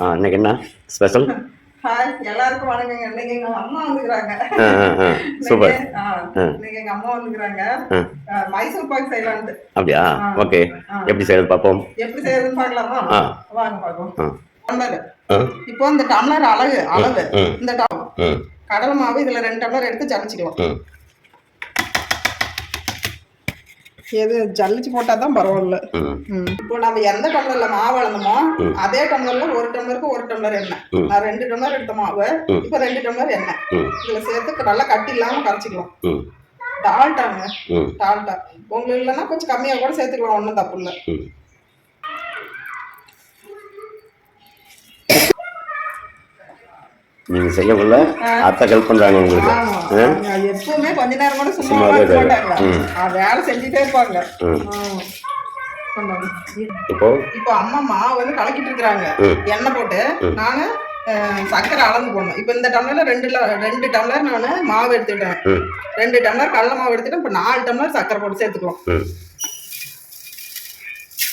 இன்னைக்கு என்ன special? Hi எல்லாருக்கும் வணக்கங்க. இன்னைக்கு எங்க அம்மா வந்துக்கிறாங்க. சூப்பர். இன்னைக்கு எங்க அம்மா வந்துக்கிறாங்க. மைசூர் பாக் செய்யலாம்னு. அப்படியா? ஓகே. எப்படி செய்யறது பாப்போம். எப்படி செய்யறதுன்னு பார்க்கலாமா? வாங்க பார்ப்போம். இப்போ இந்த டம்ளர் அளவு இந்த கடலை மாவு இதுல 2 டம்ளர் எடுத்து ஜலிச்சுக்கலாம். எது ஜல்லிச்சு போட்டாதான் பரவாயில்ல. இப்போ நம்ம எந்த டம்ளர்ல மாவு அளந்தோமோ அதே டம்ளர்ல 1 டம்ளருக்கு 1 டம்ளர் எண்ணெய். நான் 2 டம்ளர் எடுத்த மாவு இப்ப 2 டம்ளர் எண்ணெய் இதுல சேர்த்து நல்லா கட்டி இல்லாம கரைச்சிக்கலாம். டால்டாங்க, டால்டா. உங்களுக்கு இல்லைன்னா கொஞ்சம் கம்மியா கூட சேர்த்துக்கலாம், ஒன்றும் தப்பு இல்லை. நீங்க செய்யக்குள்ள அத்தை ஹெல்ப் பண்றாங்க உங்களுக்கு. எப்பவுமே கொஞ்ச நேரம் கூட சும்மா இருக்க மாட்டாங்க, வேலை செஞ்சுட்டே இருப்பாங்க. இப்போ அம்மா மாவு வந்து கலக்கிட்டு இருக்கிறாங்க எண்ணெய் போட்டு. நானு சர்க்கரை அளந்து போடணும். இப்போ இந்த டம்ளர்ல 2 டம்ளர் நானு மாவு எடுத்துட்டேன். 2 டம்ளர் கடலை மாவு எடுத்துட்டேன். இப்போ 4 டம்ளர் சர்க்கரை போட்டு சேர்த்துக்கலாம்.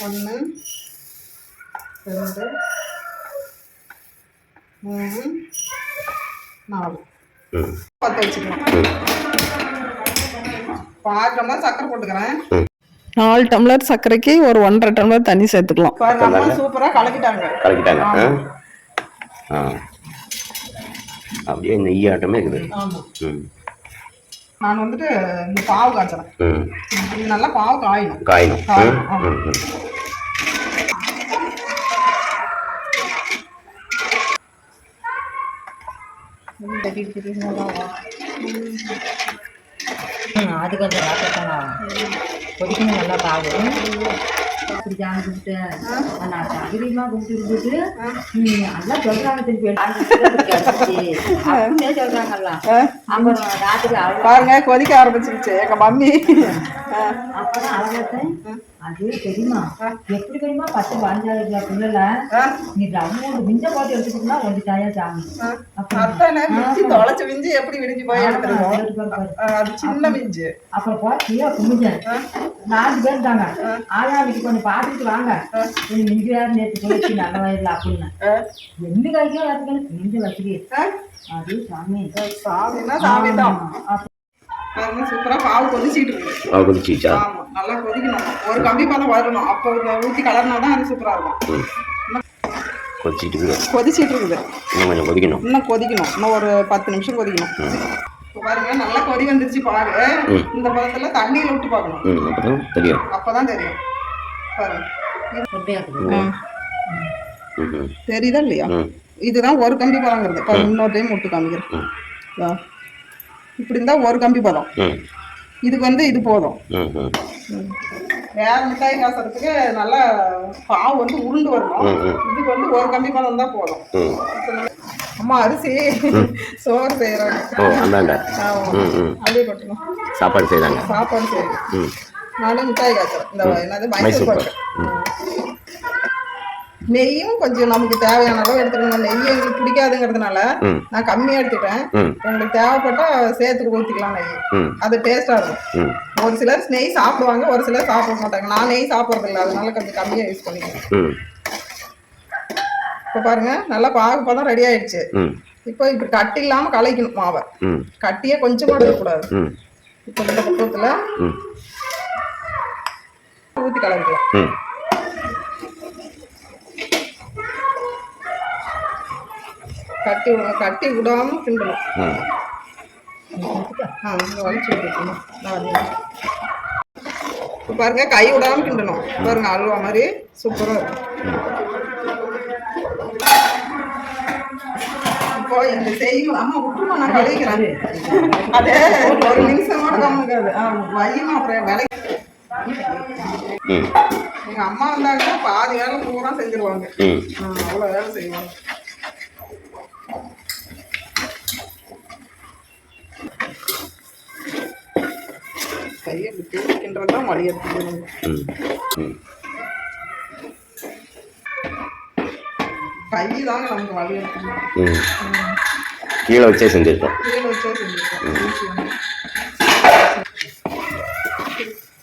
1 2 3 4 10 வச்சுக்கலாம். 6 டம்ளர் சர்க்கரை போட்டுக்கிறேன். 4 டம்ளர் சர்க்கரைக்கு ஒரு 1.5 டம்ளர் தண்ணி சேர்த்துக்கலாம். சூப்பரா கலக்கிட்டாங்க. அப்படியே நெய் ஆட்டமே இருக்குது. நான் வந்துட்டு இந்த பாவு காய்ச்சறேன். இது நல்லா பாவு காயணும். அது கொஞ்சம் கொதிக்கணும் நல்லா பாவு. அப்படி ஜாமி கும்பிட்டு நான் அதிகமாக கும்பிட்டு இருந்துட்டு நல்லா சொல்றாங்க. திருப்பி அப்படியே சொல்றாங்கல்ல. அப்புறம் ராத்திரி பாருங்க கொதிக்க ஆரம்பிச்சிருச்சு எங்க மம்மி. அப்புறம் அழகாத்தேன் அது தெரியுமா எப்படி தெரியுமா 10-15 பிள்ளைல நீ ரம்மோடு மிஞ்ச போட்டு எடுத்துக்கிட்டா கொஞ்சம் தாயா சாமி. தொலைச்சு மிஞ்சி எப்படி விடிஞ்சு போய் எடுத்துருவோம். சின்ன மிஞ்சு அப்புறம் போட்டியா குமிஞ்சேன். 4 பேர் தாங்க. ஆயாவுக்கு கொஞ்சம் பார்த்துட்டு வாங்க, கொஞ்சம் மிஞ்சி வேற நேற்று போயிடுச்சு நல்ல வயதுல அப்படின்னு. எந்த கைக்கோ வரதுக்கு மிஞ்ச வச்சுக்கேன். அது சாமி சாமின்னா சாமி தான். சூப்பரா பாவு கொதிச்சுட்டு இருக்கு. நல்லா கொதிக்கணும். ஒரு கம்பி பாதம் வரணும். அப்போ ஊற்றி கலர்னாதான் அது சூப்பரா இருக்கும். கொதிச்சிட்டு இருக்குது. இன்னும் கொதிக்கணும். இன்னும் ஒரு 10 நிமிஷம் கொதிக்கணும். பாருங்க நல்லா கொதி வந்துருச்சு பாரு. இந்த பதத்துல தண்ணியில விட்டு பார்க்கணும். அப்பதான் தெரியும். பாருங்க தெரியுதா இல்லையா? இதுதான் ஒரு கம்பி பதங்கிறது. இன்னொரு டைம் விட்டு காமிக்கிறேன். இப்படி இருந்தா ஒரு கம்பி பதம். இதுக்கு வந்து இது போதும். வேற மிட்டாய் காசுறதுக்கு நல்லா பாவு வந்து உருண்டு வரணும். இதுக்கு வந்து ஒரு கம்பி பதம் தான் போதும். அம்மா அரிசி சோறு செய்யறாங்க. அப்படியே போட்டணும். சாப்பாடு செய்யறாங்க. நானும் மிட்டாய் காசுறேன். இந்த என்னது மைசூர் பாக்கு. நெய்யும் கொஞ்சம் நமக்கு தேவையான அளவு எடுத்துக்கணும். நெய் எங்களுக்கு பிடிக்காதுங்கிறதுனால நான் கம்மியா எடுத்துட்டேன். உங்களுக்கு தேவைப்பட்டா சேர்த்துக்கு ஊற்றிக்கலாம் நெய். அது டேஸ்டா இருக்கும். ஒரு சிலர் நெய் சாப்பிடுவாங்க, ஒரு சிலர் சாப்பிட மாட்டாங்க. நான் நெய் சாப்பிட்றது இல்லை, அதனால கொஞ்சம் கம்மியா யூஸ் பண்ணிக்கிறேன். இப்போ பாருங்க நல்லா பாகுப்பதான் ரெடி ஆயிடுச்சு. இப்போ இப்படி கட்டி இல்லாம கலைக்கணும் மாவை. கட்டியே கொஞ்சம் கூட இருக்கக்கூடாது. இப்போ இந்த பக்கத்துல ஊற்றி கலக்கலாம். கட்டி விடாம கிண்டணும். வலிச்சு விட்டுக்கணும். இப்போ பாருங்க கை விடாம கிண்டணும். பாருங்க அல்வா மாதிரி சூப்பரா இருக்கும். இப்போ இந்த செய்யும் அம்மா விட்டுமா நான் கழிக்கிறேன். அதே ஒரு நிமிஷமோட கம்மிக்காது வையுமா. அப்புறம் விலை எங்க அம்மா வந்தாங்கன்னா பாதி வேலை பூரா செஞ்சிருவாங்க. அவ்வளவு வேலை செய்வாங்க. கையை விட்டுன்றதுதான் வழி எடுத்துக்கணும். கை தாங்க நமக்கு வழி எடுத்துக்கணும். கீழே வச்சே செஞ்சிருக்கோம்.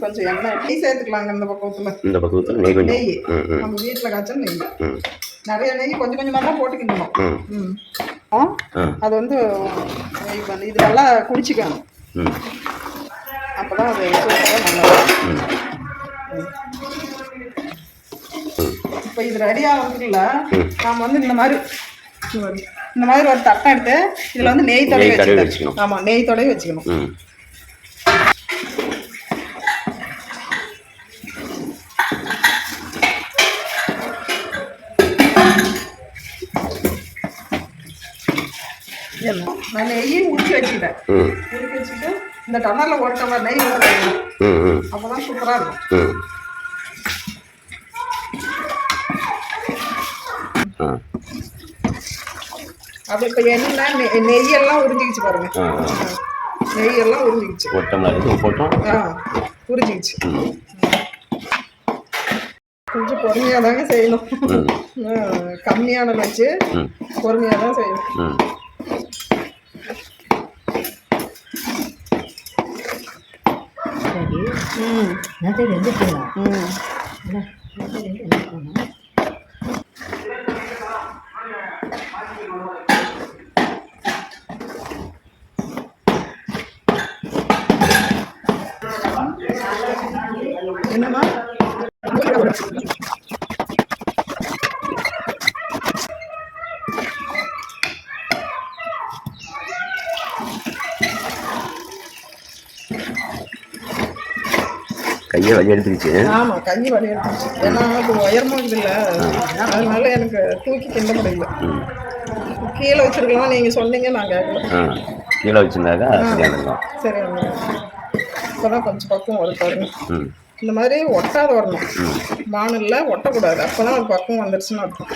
கொஞ்சம் எண்ணெய் சேர்த்துக்கலாங்க. இந்த பக்கத்துல நெய் நம்ம வீட்டுல காய்ச்சல் நெய். நிறைய நெய் கொஞ்சம் கொஞ்சமாக தான் போட்டுக்கணும். ம் அது வந்து இது நல்லா குடிச்சிக்கணும். ம் அப்போதான் அது நல்லா இப்போ இது ரெடி ஆகிறதுக்குள்ள நாம் வந்து இந்த மாதிரி ஒரு தட்டை எடுத்து இதில் வந்து நெய் தடவை வச்சுக்கணும். ஆமாம், நெய் தடவை வச்சுக்கணும். நான் நெய்யும் உருக்கி வச்சுக்கிட்டேன். உருக்கி வச்சுட்டு இந்த டம்ளரில் ஒரு டம்ளர் நெய் ஊற்றணும். அப்போதான் சூப்பராக இருக்கும். அப்போ இப்போ என்ன நெய்யெல்லாம் உறிஞ்சிக்கிச்சு பாருங்க. நெய்யெல்லாம் உறிஞ்சிக்கிச்சு. ஒரு டம்ளர் போட்டோம். உறிஞ்சிக்கிச்சு. கொஞ்சம் பொறுமையாக தாங்க செய்யணும். கம்மியான வச்சு பொறுமையாக தான் செய்யணும். என்னம்மா கையை வலி எடுத்துக்கிச்சு. ஆமாம், கஞ்சி வலி எடுத்துக்கிச்சு. ஏன்னா இப்போ உயரமாக இருக்குதுல்ல, அதனால எனக்கு தூக்கி திண்ட முடியல. கீழே வச்சிருக்கலாம், நீங்கள் சொன்னீங்க, நான் கேட்கல. கீழே வச்சுருந்தாக்கா சரி, இப்போ தான் கொஞ்சம் பக்குவம் வரும் பாருங்க. இந்த மாதிரி ஒட்டாத வரணும், வானலில் ஒட்டக்கூடாது. அப்போ தான் அது பக்குவம் வந்துடுச்சுன்னு அர்த்தம்.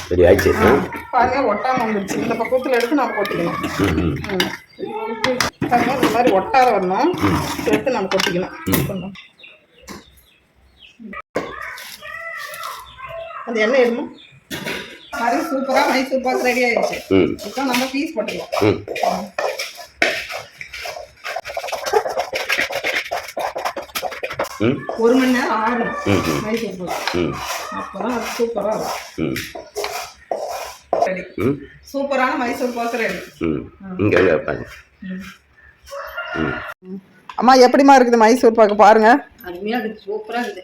சரி ஆயிடுச்சு. பாருங்க, ஒட்டாமல் வந்துடுச்சு. இந்த பக்குவத்தில் எடுத்து நம்ம கொட்டிக்கணும். பாருங்க, இந்த மாதிரி ஒட்டாத வரணும், எடுத்து நம்ம கொட்டிக்கணும். அந்த எண்ணெய் எடுமா பாருங்க, சூப்பராக மைசூர் பாக்கு ரெடி ஆயிடுச்சு. இப்போ நம்ம பீஸ் போட்டுக்கலாம். ஒரு மணி நேரம் ஆகணும் மைசூர் பாக்கு. அப்போதான் அது சூப்பராக இருக்கும். ரெடி, சூப்பரான மைசூர் பாக்கு ரெடி. அம்மா, எப்படிமா இருக்குது மைசூர் பாக்கு? பாருங்க, அருமையா இருக்குது, சூப்பரா இருக்குது.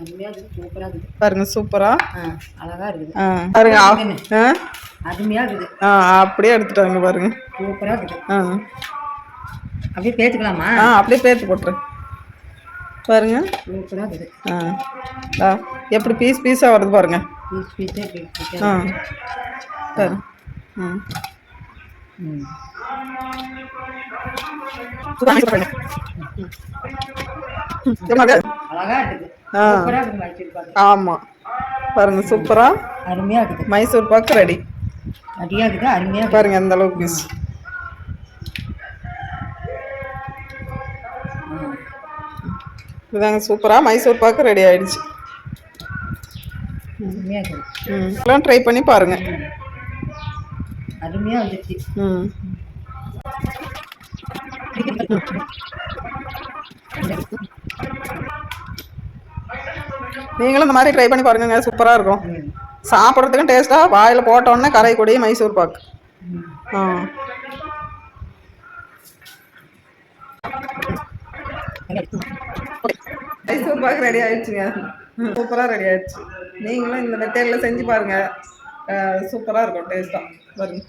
அருமையா இருக்குது, சூப்பரா இருக்குது. பாருங்க, சூப்பரா அழகா இருக்குது. பாருங்க, அருமையா இருக்குது. அப்படியே எடுத்துட்டாங்க பாருங்க, சூப்பரா இருக்குது. அப்படியே பேத்துக்கலாமா? அப்படியே பேத்து போட்டுரு. பாருங்க, சூப்பரா இருக்குது. எப்படி பீஸ் பீஸா வருது பாருங்க. பீஸ் பாரு. அழகா இருக்குது. சூப்பரா இருக்குது மைசூர் பாக்கு. ஆமா, பாருங்க, சூப்பரா அருமையா இருக்குது. மைசூர் பாக்கு ரெடி. ரெடியா இருக்குது, அருமையா பாருங்க, அந்த அளவுக்கு பீஸ். இதாங்க, சூப்பரா மைசூர் பாக்கு ரெடி ஆயிடுச்சு. அருமையா இருக்குது. எல்லாம் ட்ரை பண்ணி பாருங்க. அருமையா வந்துச்சு. நீங்களும் இந்த மாதிரி ட்ரை பண்ணி பாருங்க, சூப்பராக இருக்கும். சாப்பிட்றதுக்கும் டேஸ்ட்டாக, வாயில் போட்டோன்னே கரைக்கூடிய மைசூர் பாக்கு. மைசூர் பாக்கு ரெடி ஆயிடுச்சுங்க. சூப்பராக ரெடி ஆயிடுச்சு. நீங்களும் இந்த மெத்தேடில் செஞ்சு பாருங்கள், சூப்பராக இருக்கும் டேஸ்ட்டாக. பாருங்க.